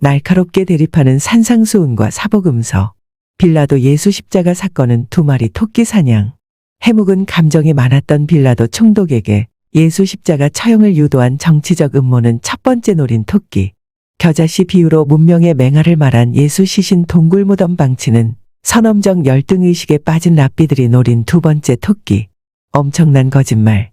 날카롭게 대립하는 산상수훈과 사복음서, 빌라도 예수 십자가 사건은 두 마리 토끼 사냥, 해묵은 감정이 많았던 빌라도 총독에게 예수 십자가 처형을 유도한 정치적 음모는 첫 번째 노린 토끼, 겨자씨 비유로 문명의 맹활을 말한 예수 시신 동굴 무덤 방치는 선엄정 열등의식에 빠진 랍비들이 노린 두 번째 토끼, 엄청난 거짓말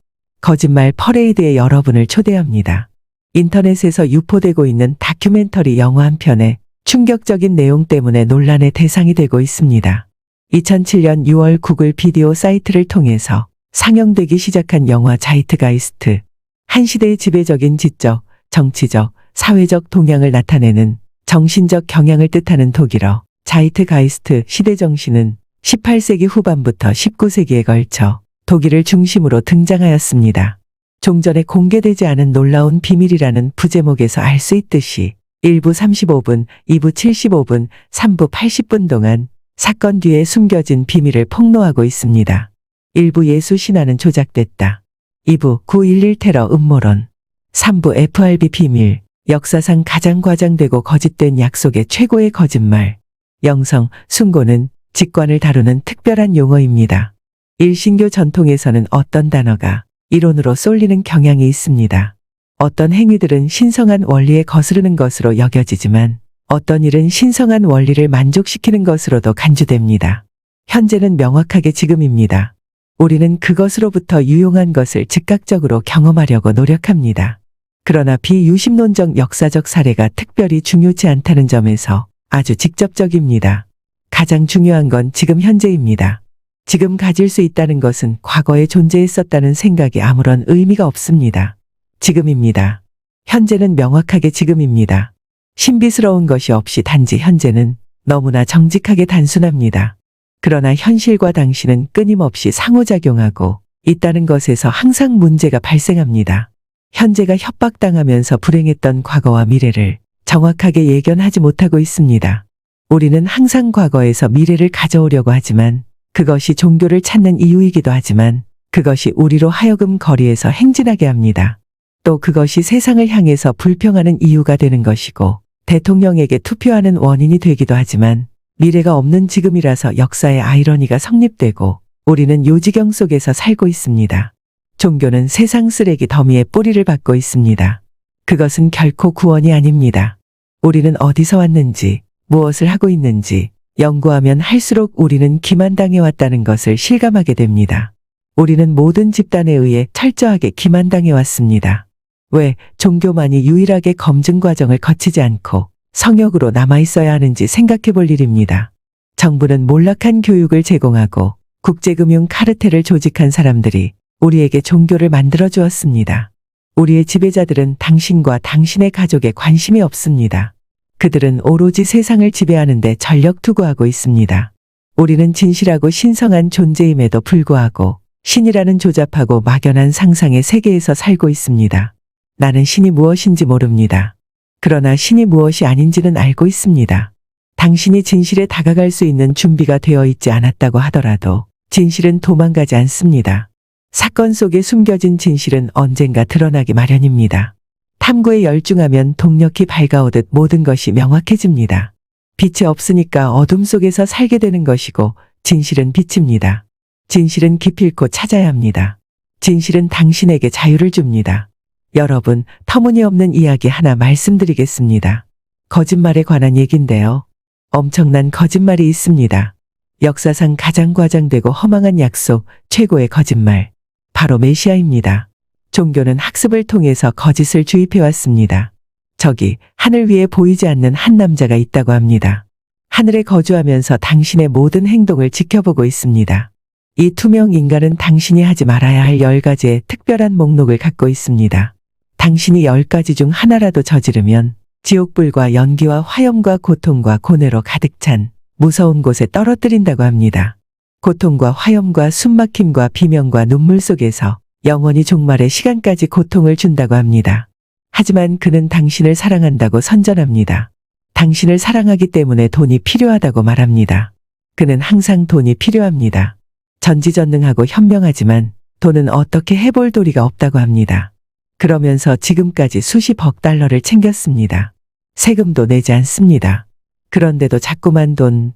퍼레이드에 여러분을 초대합니다. 인터넷에서 유포되고 있는 다큐멘터리 영화 한 편에 충격적인 내용 때문에 논란의 대상이 되고 있습니다. 2007년 6월 구글 비디오 사이트를 통해서 상영되기 시작한 영화 자이트가이스트, 한 시대의 지배적인 지적, 정치적, 사회적 동향을 나타내는 정신적 경향을 뜻하는 독일어 자이트가이스트 시대정신은 18세기 후반부터 19세기에 걸쳐 독일을 중심으로 등장하였습니다. 종전에 공개되지 않은 놀라운 비밀이라는 부제목에서 알 수 있듯이 1부 35분, 2부 75분, 3부 80분 동안 사건 뒤에 숨겨진 비밀을 폭로하고 있습니다. 1부 예수 신화는 조작됐다. 2부 9.11 테러 음모론. 3부 FRB 비밀. 역사상 가장 과장되고 거짓된 약속의 최고의 거짓말. 영성, 숭고는 직관을 다루는 특별한 용어입니다. 일신교 전통에서는 어떤 단어가 이론으로 쏠리는 경향이 있습니다. 어떤 행위들은 신성한 원리에 거스르는 것으로 여겨지지만 어떤 일은 신성한 원리를 만족시키는 것으로도 간주됩니다. 현재는 명확하게 지금입니다. 우리는 그것으로부터 유용한 것을 즉각적으로 경험하려고 노력합니다. 그러나 비유심론적 역사적 사례가 특별히 중요치 않다는 점에서 아주 직접적입니다. 가장 중요한 건 지금 현재입니다. 지금 가질 수 있다는 것은 과거에 존재했었다는 생각이 아무런 의미가 없습니다. 지금입니다. 현재는 명확하게 지금입니다. 신비스러운 것이 없이 단지 현재는 너무나 정직하게 단순합니다. 그러나 현실과 당신은 끊임없이 상호작용하고 있다는 것에서 항상 문제가 발생합니다. 현재가 협박당하면서 불행했던 과거와 미래를 정확하게 예견하지 못하고 있습니다. 우리는 항상 과거에서 미래를 가져오려고 하지만 그것이 종교를 찾는 이유이기도 하지만 그것이 우리로 하여금 거리에서 행진하게 합니다. 또 그것이 세상을 향해서 불평하는 이유가 되는 것이고 대통령에게 투표하는 원인이 되기도 하지만 미래가 없는 지금이라서 역사의 아이러니가 성립되고 우리는 요지경 속에서 살고 있습니다. 종교는 세상 쓰레기 더미에 뿌리를 받고 있습니다. 그것은 결코 구원이 아닙니다. 우리는 어디서 왔는지, 무엇을 하고 있는지 연구하면 할수록 우리는 기만당해왔다는 것을 실감하게 됩니다. 우리는 모든 집단에 의해 철저하게 기만당해왔습니다. 왜 종교만이 유일하게 검증 과정을 거치지 않고 성역으로 남아있어야 하는지 생각해 볼 일입니다. 정부는 몰락한 교육을 제공하고 국제금융 카르텔을 조직한 사람들이 우리에게 종교를 만들어 주었습니다. 우리의 지배자들은 당신과 당신의 가족에 관심이 없습니다. 그들은 오로지 세상을 지배하는 데 전력 투구하고 있습니다. 우리는 진실하고 신성한 존재임에도 불구하고 신이라는 조잡하고 막연한 상상의 세계에서 살고 있습니다. 나는 신이 무엇인지 모릅니다. 그러나 신이 무엇이 아닌지는 알고 있습니다. 당신이 진실에 다가갈 수 있는 준비가 되어 있지 않았다고 하더라도 진실은 도망가지 않습니다. 사건 속에 숨겨진 진실은 언젠가 드러나기 마련입니다. 탐구에 열중하면 동력이 밝아오듯 모든 것이 명확해집니다. 빛이 없으니까 어둠 속에서 살게 되는 것이고 진실은 빛입니다. 진실은 기필코 찾아야 합니다. 진실은 당신에게 자유를 줍니다. 여러분, 터무니없는 이야기 하나 말씀드리겠습니다. 거짓말에 관한 얘긴데요. 엄청난 거짓말이 있습니다. 역사상 가장 과장되고 허망한 약속, 최고의 거짓말. 바로 메시아입니다. 종교는 학습을 통해서 거짓을 주입해왔습니다. 저기 하늘 위에 보이지 않는 한 남자가 있다고 합니다. 하늘에 거주하면서 당신의 모든 행동을 지켜보고 있습니다. 이 투명 인간은 당신이 하지 말아야 할 10가지의 특별한 목록을 갖고 있습니다. 당신이 10가지 중 하나라도 저지르면 지옥불과 연기와 화염과 고통과 고뇌로 가득 찬 무서운 곳에 떨어뜨린다고 합니다. 고통과 화염과 숨막힘과 비명과 눈물 속에서 영원히 종말의 시간까지 고통을 준다고 합니다. 하지만 그는 당신을 사랑한다고 선전합니다. 당신을 사랑하기 때문에 돈이 필요하다고 말합니다. 그는 항상 돈이 필요합니다. 전지전능하고 현명하지만 돈은 어떻게 해볼 도리가 없다고 합니다. 그러면서 지금까지 수십억 달러를 챙겼습니다. 세금도 내지 않습니다. 그런데도 자꾸만 돈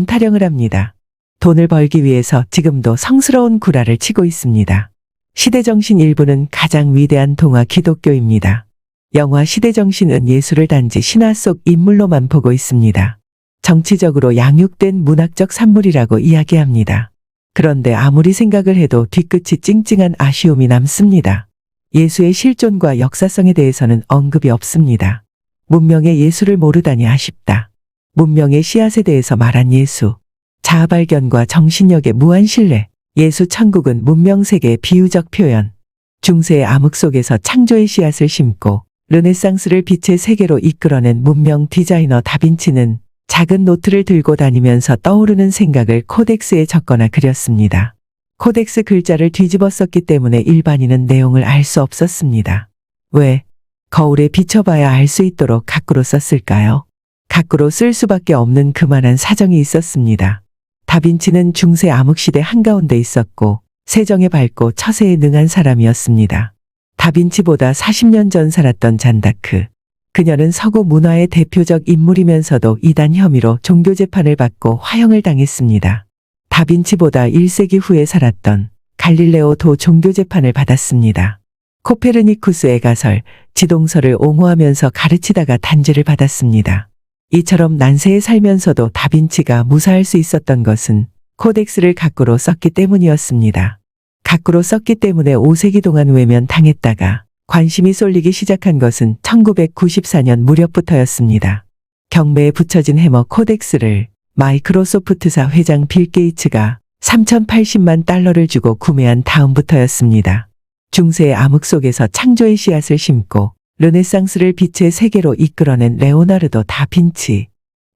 타령을 합니다. 돈을 벌기 위해서 지금도 성스러운 구라를 치고 있습니다. 시대정신 일부는 가장 위대한 동화 기독교입니다. 영화 시대정신은 예수를 단지 신화 속 인물로만 보고 있습니다. 정치적으로 양육된 문학적 산물이라고 이야기합니다. 그런데 아무리 생각을 해도 뒤끝이 찡찡한 아쉬움이 남습니다. 예수의 실존과 역사성에 대해서는 언급이 없습니다. 문명의 예수를 모르다니 아쉽다. 문명의 씨앗에 대해서 말한 예수. 자아발견과 정신력의 무한신뢰. 예수 천국은 문명세계의 비유적 표현. 중세의 암흑 속에서 창조의 씨앗을 심고 르네상스를 빛의 세계로 이끌어낸 문명 디자이너 다빈치는 작은 노트를 들고 다니면서 떠오르는 생각을 코덱스에 적거나 그렸습니다. 코덱스 글자를 뒤집어 썼기 때문에 일반인은 내용을 알 수 없었습니다. 왜? 거울에 비춰봐야 알 수 있도록 가꾸로 썼을까요? 가꾸로 쓸 수밖에 없는 그만한 사정이 있었습니다. 다빈치는 중세 암흑시대 한가운데 있었고 세정에 밝고 처세에 능한 사람이었습니다. 다빈치보다 40년 전 살았던 잔다크. 그녀는 서구 문화의 대표적 인물이면서도 이단 혐의로 종교재판을 받고 화형을 당했습니다. 다빈치보다 1세기 후에 살았던 갈릴레오도 종교재판을 받았습니다. 코페르니쿠스의 가설, 지동설을 옹호하면서 가르치다가 단죄를 받았습니다. 이처럼 난세에 살면서도 다빈치가 무사할 수 있었던 것은 코덱스를 가꾸로 썼기 때문이었습니다. 가꾸로 썼기 때문에 5세기 동안 외면당했다가 관심이 쏠리기 시작한 것은 1994년 무렵부터였습니다. 경매에 붙여진 해머 코덱스를 마이크로소프트사 회장 빌 게이츠가 3,080만 달러를 주고 구매한 다음부터였습니다. 중세의 암흑 속에서 창조의 씨앗을 심고 르네상스를 빛의 세계로 이끌어낸 레오나르도 다빈치.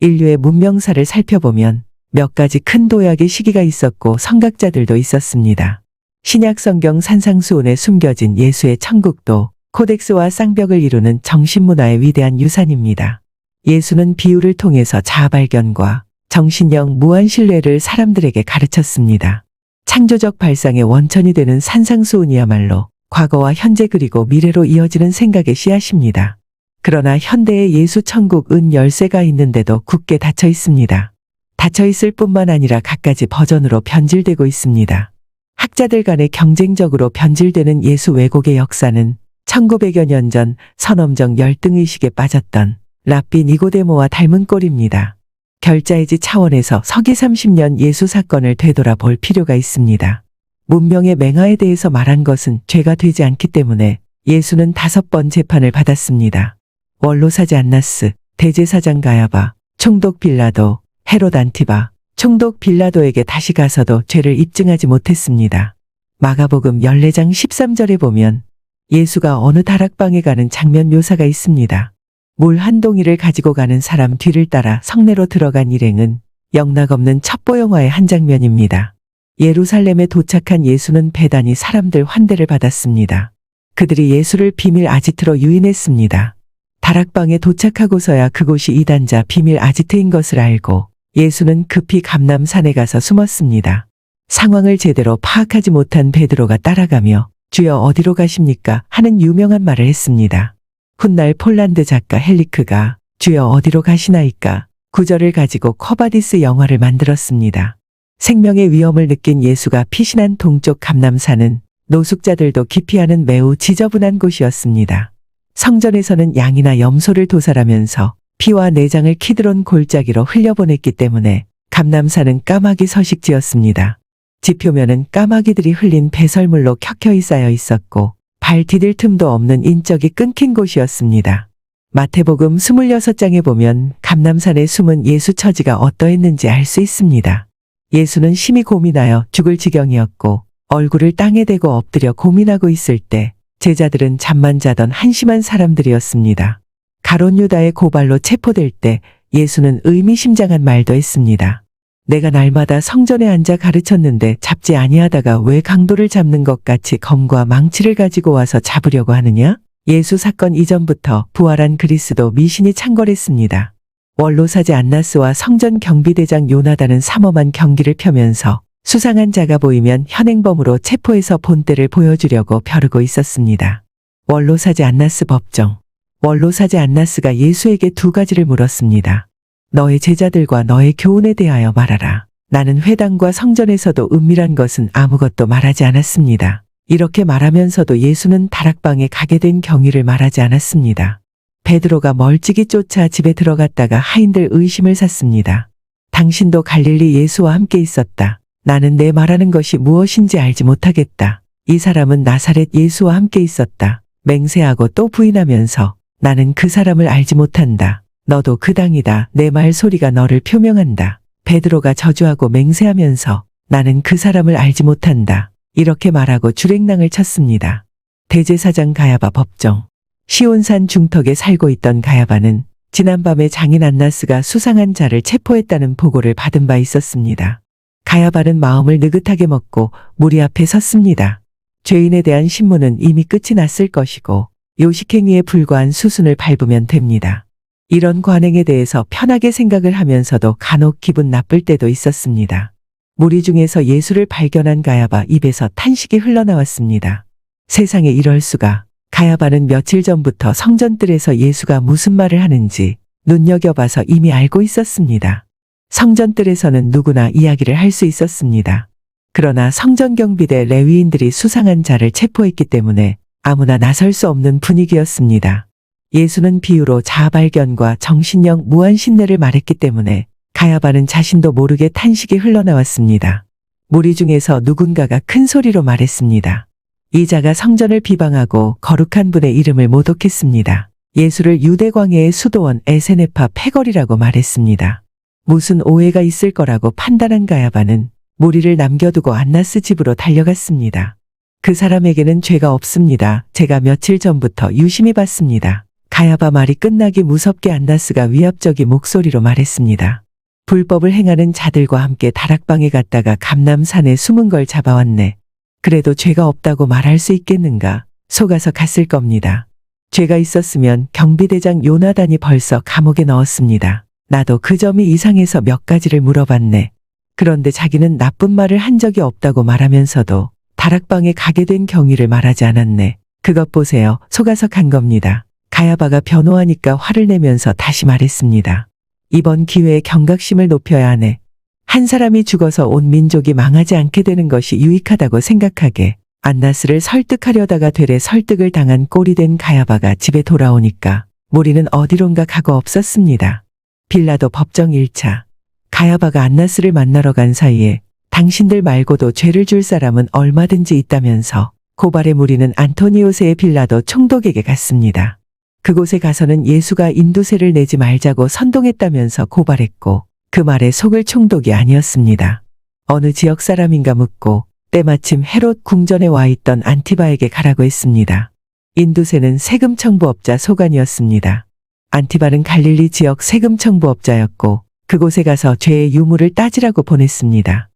인류의 문명사를 살펴보면 몇 가지 큰 도약의 시기가 있었고 성각자들도 있었습니다. 신약 성경 산상수훈에 숨겨진 예수의 천국도 코덱스와 쌍벽을 이루는 정신문화의 위대한 유산입니다. 예수는 비유를 통해서 자아발견과 정신력 무한신뢰를 사람들에게 가르쳤습니다. 창조적 발상의 원천이 되는 산상수훈이야말로 과거와 현재 그리고 미래로 이어지는 생각의 씨앗입니다. 그러나 현대의 예수 천국 은 열쇠가 있는데도 굳게 닫혀 있습니다. 닫혀 있을 뿐만 아니라 갖가지 버전으로 변질되고 있습니다. 학자들 간에 경쟁적으로 변질되는 예수 왜곡의 역사는 1900여 년 전 선엄정 열등의식에 빠졌던 랍비 니고데모와 닮은 꼴입니다. 결자해지 차원에서 서기 30년 예수 사건을 되돌아볼 필요가 있습니다. 문명의 맹아에 대해서 말한 것은 죄가 되지 않기 때문에 예수는 5번 재판을 받았습니다. 원로사지 안나스, 대제사장 가야바, 총독 빌라도, 헤롯 안티바, 총독 빌라도에게 다시 가서도 죄를 입증하지 못했습니다. 마가복음 14장 13절에 보면 예수가 어느 다락방에 가는 장면 묘사가 있습니다. 물 한 동이를 가지고 가는 사람 뒤를 따라 성내로 들어간 일행은 영락없는 첩보 영화의 한 장면입니다. 예루살렘에 도착한 예수는 배단이 사람들 환대를 받았습니다. 그들이 예수를 비밀 아지트로 유인했습니다. 다락방에 도착하고서야 그곳이 이단자 비밀 아지트인 것을 알고 예수는 급히 감람산에 가서 숨었습니다. 상황을 제대로 파악하지 못한 베드로가 따라가며 주여 어디로 가십니까? 하는 유명한 말을 했습니다. 훗날 폴란드 작가 헬리크가 주여 어디로 가시나이까? 구절을 가지고 커바디스 영화를 만들었습니다. 생명의 위험을 느낀 예수가 피신한 동쪽 감람산은 노숙자들도 기피하는 매우 지저분한 곳이었습니다. 성전에서는 양이나 염소를 도살하면서 피와 내장을 키드론 골짜기로 흘려보냈기 때문에 감람산은 까마귀 서식지였습니다. 지표면은 까마귀들이 흘린 배설물로 켜켜이 쌓여 있었고 발 디딜 틈도 없는 인적이 끊긴 곳이었습니다. 마태복음 26장에 보면 감람산에 숨은 예수 처지가 어떠했는지 알 수 있습니다. 예수는 심히 고민하여 죽을 지경이었고 얼굴을 땅에 대고 엎드려 고민하고 있을 때 제자들은 잠만 자던 한심한 사람들이었습니다. 가롯 유다의 고발로 체포될 때 예수는 의미심장한 말도 했습니다. 내가 날마다 성전에 앉아 가르쳤는데 잡지 아니하다가 왜 강도를 잡는 것 같이 검과 망치를 가지고 와서 잡으려고 하느냐? 예수 사건 이전부터 부활한 그리스도 미신이 창궐했습니다. 원로사지 안나스와 성전 경비대장 요나단은 삼엄한 경기를 펴면서 수상한 자가 보이면 현행범으로 체포해서 본때를 보여주려고 벼르고 있었습니다. 원로사지 안나스 법정. 원로사제 안나스가 예수에게 두 가지를 물었습니다. 너의 제자들과 너의 교훈에 대하여 말하라. 나는 회당과 성전에서도 은밀한 것은 아무것도 말하지 않았습니다. 이렇게 말하면서도 예수는 다락방에 가게 된 경위를 말하지 않았습니다. 베드로가 멀찍이 쫓아 집에 들어갔다가 하인들 의심을 샀습니다. 당신도 갈릴리 예수와 함께 있었다. 나는 내 말하는 것이 무엇인지 알지 못하겠다. 이 사람은 나사렛 예수와 함께 있었다. 맹세하고 또 부인하면서 나는 그 사람을 알지 못한다. 너도 그 당이다. 내 말 소리가 너를 표명한다. 베드로가 저주하고 맹세하면서 나는 그 사람을 알지 못한다. 이렇게 말하고 주랭랑을 쳤습니다. 대제사장 가야바 법정. 시온산 중턱에 살고 있던 가야바는 지난밤에 장인 안나스가 수상한 자를 체포했다는 보고를 받은 바 있었습니다. 가야바는 마음을 느긋하게 먹고 무리 앞에 섰습니다. 죄인에 대한 신문은 이미 끝이 났을 것이고 요식행위에 불과한 수순을 밟으면 됩니다. 이런 관행에 대해서 편하게 생각을 하면서도 간혹 기분 나쁠 때도 있었습니다. 무리 중에서 예수를 발견한 가야바 입에서 탄식이 흘러나왔습니다. 세상에 이럴 수가. 가야바는 며칠 전부터 성전뜰에서 예수가 무슨 말을 하는지 눈여겨봐서 이미 알고 있었습니다. 성전뜰에서는 누구나 이야기를 할 수 있었습니다. 그러나 성전경비대 레위인들이 수상한 자를 체포했기 때문에 아무나 나설 수 없는 분위기였습니다. 예수는 비유로 자아발견과 정신력 무한신뢰를 말했기 때문에 가야바는 자신도 모르게 탄식이 흘러나왔습니다. 무리 중에서 누군가가 큰 소리로 말했습니다. 이 자가 성전을 비방하고 거룩한 분의 이름을 모독했습니다. 예수를 유대 광야의 수도원 에세네파 패거리라고 말했습니다. 무슨 오해가 있을 거라고 판단한 가야바는 무리를 남겨두고 안나스 집으로 달려갔습니다. 그 사람에게는 죄가 없습니다. 제가 며칠 전부터 유심히 봤습니다. 가야바 말이 끝나기 무섭게 안나스가 위압적인 목소리로 말했습니다. 불법을 행하는 자들과 함께 다락방에 갔다가 감람산에 숨은 걸 잡아왔네. 그래도 죄가 없다고 말할 수 있겠는가? 속아서 갔을 겁니다. 죄가 있었으면 경비대장 요나단이 벌써 감옥에 넣었습니다. 나도 그 점이 이상해서 몇 가지를 물어봤네. 그런데 자기는 나쁜 말을 한 적이 없다고 말하면서도 다락방에 가게 된 경위를 말하지 않았네. 그것 보세요. 속아서 간 겁니다. 가야바가 변호하니까 화를 내면서 다시 말했습니다. 이번 기회에 경각심을 높여야 하네. 한 사람이 죽어서 온 민족이 망하지 않게 되는 것이 유익하다고 생각하게 안나스를 설득하려다가 되레 설득을 당한 꼴이 된 가야바가 집에 돌아오니까 무리는 어디론가 가고 없었습니다. 빌라도 법정 1차. 가야바가 안나스를 만나러 간 사이에 당신들 말고도 죄를 줄 사람은 얼마든지 있다면서 고발의 무리는 안토니오세의 빌라도 총독에게 갔습니다. 그곳에 가서는 예수가 인두세를 내지 말자고 선동했다면서 고발했고 그 말에 속을 총독이 아니었습니다. 어느 지역 사람인가 묻고 때마침 헤롯 궁전에 와 있던 안티바에게 가라고 했습니다. 인두세는 세금 청부업자 소관이었습니다. 안티바는 갈릴리 지역 세금 청부업자였고 그곳에 가서 죄의 유무를 따지라고 보냈습니다.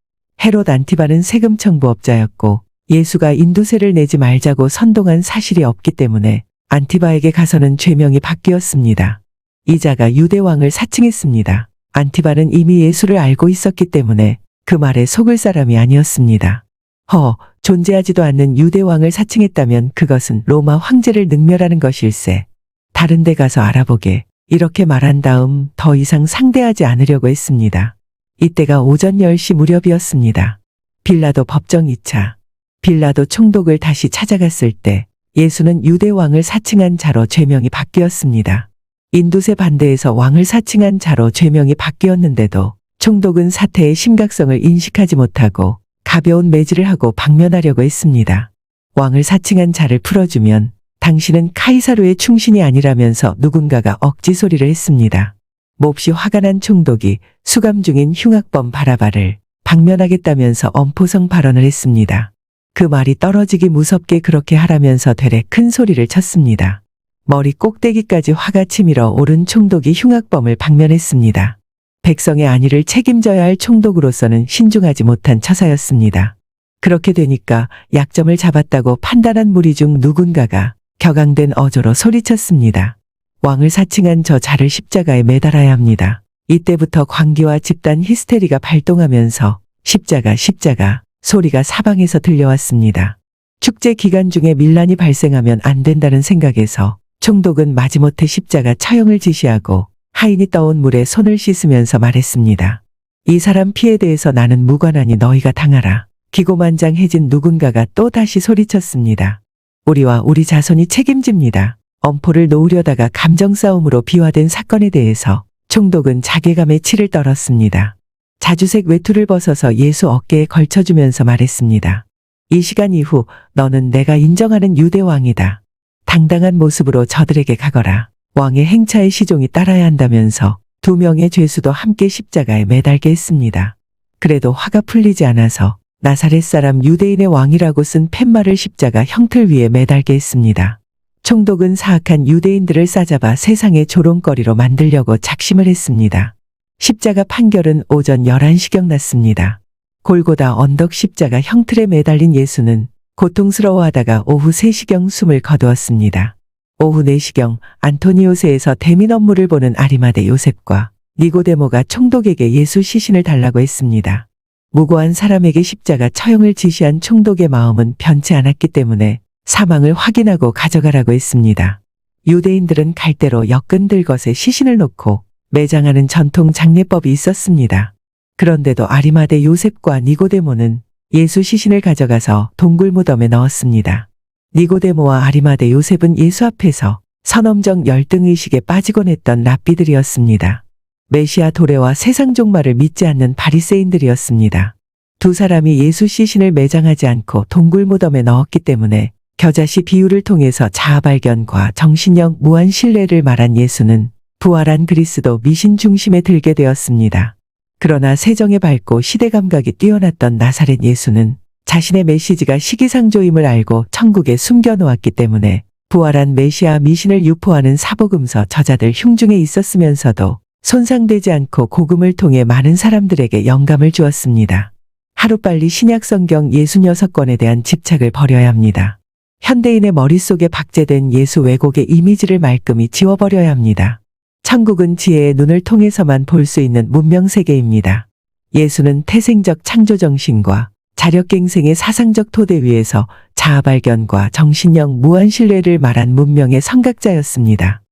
헤롯 안티바는 세금 청부업자였고 예수가 인두세를 내지 말자고 선동한 사실이 없기 때문에 안티바에게 가서는 죄명이 바뀌었습니다. 이 자가 유대왕을 사칭했습니다. 안티바는 이미 예수를 알고 있었기 때문에 그 말에 속을 사람이 아니었습니다. 존재하지도 않는 유대왕을 사칭했다면 그것은 로마 황제를 능멸하는 것일세. 다른 데 가서 알아보게. 이렇게 말한 다음 더 이상 상대하지 않으려고 했습니다. 이때가 오전 10시 무렵이었습니다. 빌라도 법정 2차. 빌라도 총독을 다시 찾아갔을 때 예수는 유대왕을 사칭한 자로 죄명이 바뀌었습니다. 인두세 반대에서 왕을 사칭한 자로 죄명이 바뀌었는데도 총독은 사태의 심각성을 인식하지 못하고 가벼운 매질을 하고 방면하려고 했습니다. 왕을 사칭한 자를 풀어주면 당신은 카이사르의 충신이 아니라면서 누군가가 억지 소리를 했습니다. 몹시 화가 난 총독이 수감 중인 흉악범 바라바를 방면하겠다면서 엄포성 발언을 했습니다. 그 말이 떨어지기 무섭게 그렇게 하라면서 되레 큰 소리를 쳤습니다. 머리 꼭대기까지 화가 치밀어 오른 총독이 흉악범을 방면했습니다. 백성의 안위를 책임져야 할 총독으로서는 신중하지 못한 처사였습니다. 그렇게 되니까 약점을 잡았다고 판단한 무리 중 누군가가 격앙된 어조로 소리쳤습니다. 왕을 사칭한 저 자를 십자가에 매달아야 합니다. 이때부터 광기와 집단 히스테리가 발동하면서 십자가 소리가 사방에서 들려왔습니다. 축제 기간 중에 밀란이 발생하면 안 된다는 생각에서 총독은 마지못해 십자가 처형을 지시하고 하인이 떠온 물에 손을 씻으면서 말했습니다. 이 사람 피에 대해서 나는 무관하니 너희가 당하라. 기고만장해진 누군가가 또 다시 소리쳤습니다. 우리와 우리 자손이 책임집니다. 엄포를 놓으려다가 감정 싸움으로 비화된 사건에 대해서 총독은 자괴감에 치를 떨었습니다. 자주색 외투를 벗어서 예수 어깨에 걸쳐주면서 말했습니다. 이 시간 이후 너는 내가 인정하는 유대 왕이다. 당당한 모습으로 저들에게 가거라. 왕의 행차에 시종이 따라야 한다면서 2명의 죄수도 함께 십자가에 매달게 했습니다. 그래도 화가 풀리지 않아서 나사렛 사람 유대인의 왕이라고 쓴 팻말을 십자가 형틀 위에 매달게 했습니다. 총독은 사악한 유대인들을 싸잡아 세상의 조롱거리로 만들려고 작심을 했습니다. 십자가 판결은 오전 11시경 났습니다. 골고다 언덕 십자가 형틀에 매달린 예수는 고통스러워하다가 오후 3시경 숨을 거두었습니다. 오후 4시경 안토니오세에서 대민 업무를 보는 아리마대 요셉과 니고데모가 총독에게 예수 시신을 달라고 했습니다. 무고한 사람에게 십자가 처형을 지시한 총독의 마음은 변치 않았기 때문에 사망을 확인하고 가져가라고 했습니다. 유대인들은 갈대로 엮은 것에 시신을 놓고 매장하는 전통 장례법이 있었습니다. 그런데도 아리마대 요셉과 니고데모는 예수 시신을 가져가서 동굴 무덤에 넣었습니다. 니고데모와 아리마대 요셉은 예수 앞에서 선엄정 열등의식에 빠지곤 했던 랍비들이었습니다. 메시아 도래와 세상 종말을 믿지 않는 바리새인들이었습니다. 두 사람이 예수 시신을 매장하지 않고 동굴 무덤에 넣었기 때문에 겨자씨 비유를 통해서 자아 발견과 정신력 무한 신뢰를 말한 예수는 부활한 그리스도 미신 중심에 들게 되었습니다. 그러나 세정에 밝고 시대 감각이 뛰어났던 나사렛 예수는 자신의 메시지가 시기상조임을 알고 천국에 숨겨놓았기 때문에 부활한 메시아 미신을 유포하는 사복음서 저자들 흉중에 있었으면서도 손상되지 않고 복음을 통해 많은 사람들에게 영감을 주었습니다. 하루빨리 신약성경 66권에 대한 집착을 버려야 합니다. 현대인의 머릿속에 박제된 예수 왜곡의 이미지를 말끔히 지워버려야 합니다. 천국은 지혜의 눈을 통해서만 볼 수 있는 문명세계입니다. 예수는 태생적 창조정신과 자력갱생의 사상적 토대 위에서 자아발견과 정신력 무한신뢰를 말한 문명의 선각자였습니다.